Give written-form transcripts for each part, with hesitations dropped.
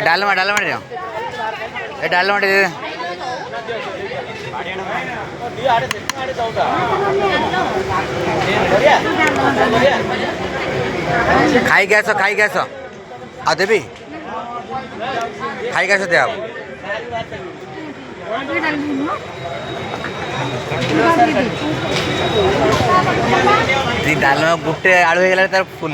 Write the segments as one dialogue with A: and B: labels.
A: डालमा डालमा दियो ए डालमा दे खाई गैस आ देवी खाई गैस दे आप डालमा गोटे आलू हो गला तार फुल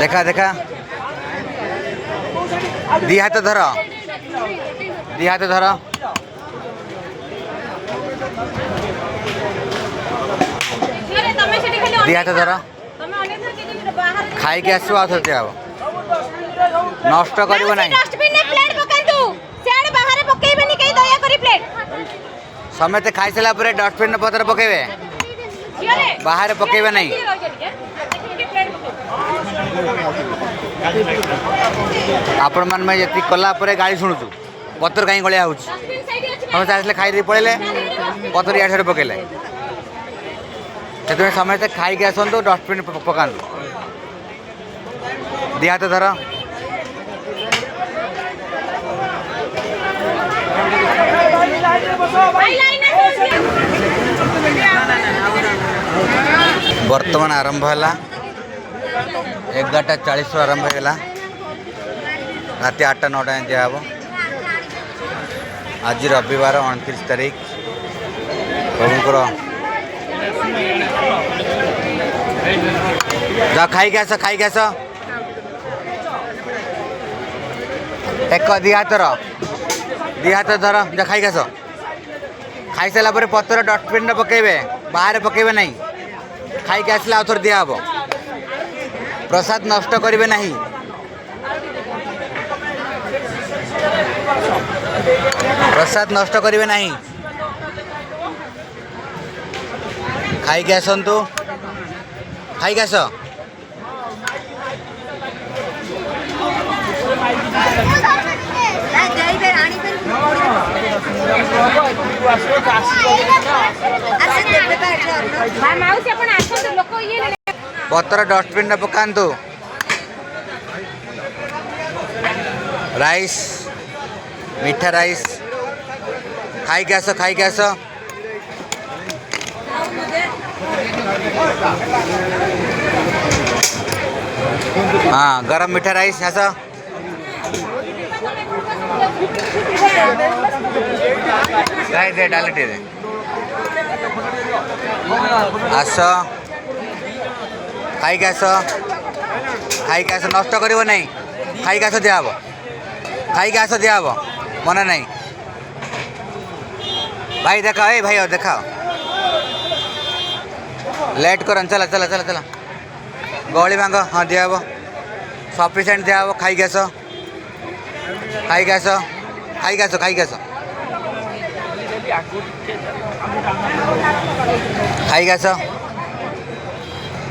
A: देखा देखा दी हाथ धर दी हाथ धर दी हाथ धर खाई के आसो आ थते आबो नष्ट करबो नाही
B: डस्टबिन ने प्लेट पकांतु सेड बाहर पकेइबेनी कई दया करी प्लेट
A: समेत खाई सला परे डस्टबिन पत्र पकेबे बाहर पकेबे नहीं आपण मन में जति कला परे गाड़ी शुणुचु पत्र कहीं गलिया होउछ हम चाहले खाई दे पड़ेले पत्र या छरे पकेले सेतमे समेत खाई के आसंतो डस्टबिन पकांतु दिया तो धर वर्तमान आरंभ है 11:40 आरंभ है राति 8-9 दिहब आज रविवार 29 तारीख प्रभुंर जा खाई आस एक दी हाथ धर जा खाई आस खाई सारा पर पत्र डस्टबिन पकेबे बाहर पकेबे नहीं खाई के आसला आउथर दिया हबो प्रसाद नष्ट करिवे नहीं प्रसाद नष्ट करिवे नहीं खाई के आसंतु खाई के आस पत्र डस्टबिन पकांतु राइस मीठा राइस खाई के आस हाँ गरम मीठा राइस आस गाय दे डालटी दे आस खाई के आस नष्ट करिवो नहीं खाई के आस दिया मन नहीं भाई देखा ए भाई देखा लेट कर चला चला चला चला गहली भांग हाँ दिया सफिसीयंट दिया खाई के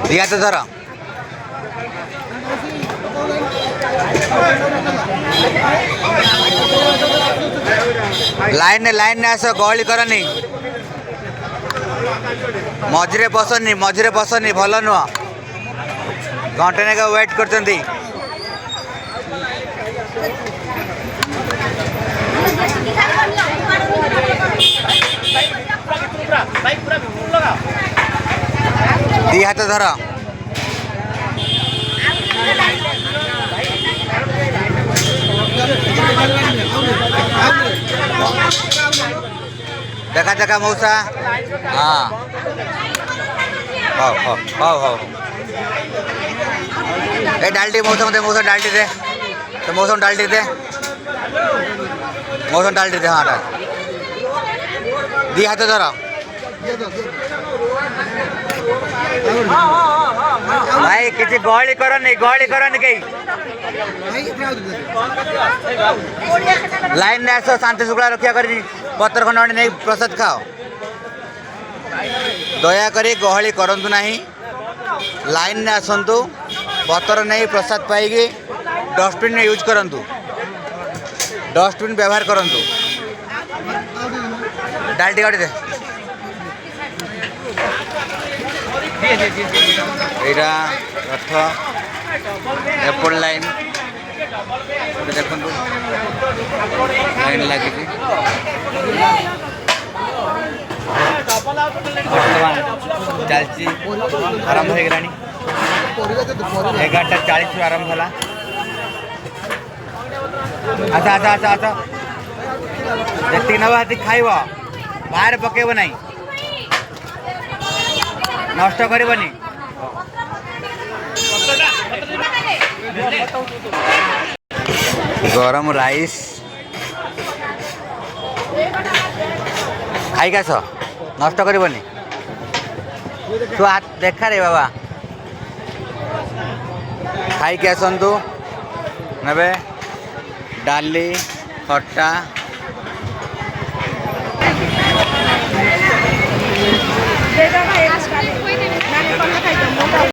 A: दिया तो धर लाइन ने आस गहली करनी मझे बसनी भल नुह घंटे ने वेट कर दी हाथ धर देखा देखा मौसा हाँ हो ए डालटी मौसा डालटी दे तो मौसम डालटी दे हाँ डाल दी हाथ धर भाई किसी गहली करनी कहीं लाइन ने आस शांति शुक्ला रक्षा कर पत्र खंड नहीं प्रसाद खाओ दयाकोरी गहली करंतु नहीं लाइन ने आसतु पत्र नहीं प्रसाद पाई डस्टबिन यूज करंतु डस्टबिन व्यवहार करूँ डालटी गाड़ी दे यहाँ रथ एयरपोर्ट लाइन देखु लाइन लगी बर्तमान चलती आरंभ हो गलानी 11:40 आरंभ है अच्छा अच्छा अच्छा अच्छा जी नवा हाथी खाइब बाहर पकेब नहीं नष्ट करबनी गरम राइस खाई आस नष्ट करबनी तू हाथ देखा रे बाबा खाई आसतु ने डाली खट्टा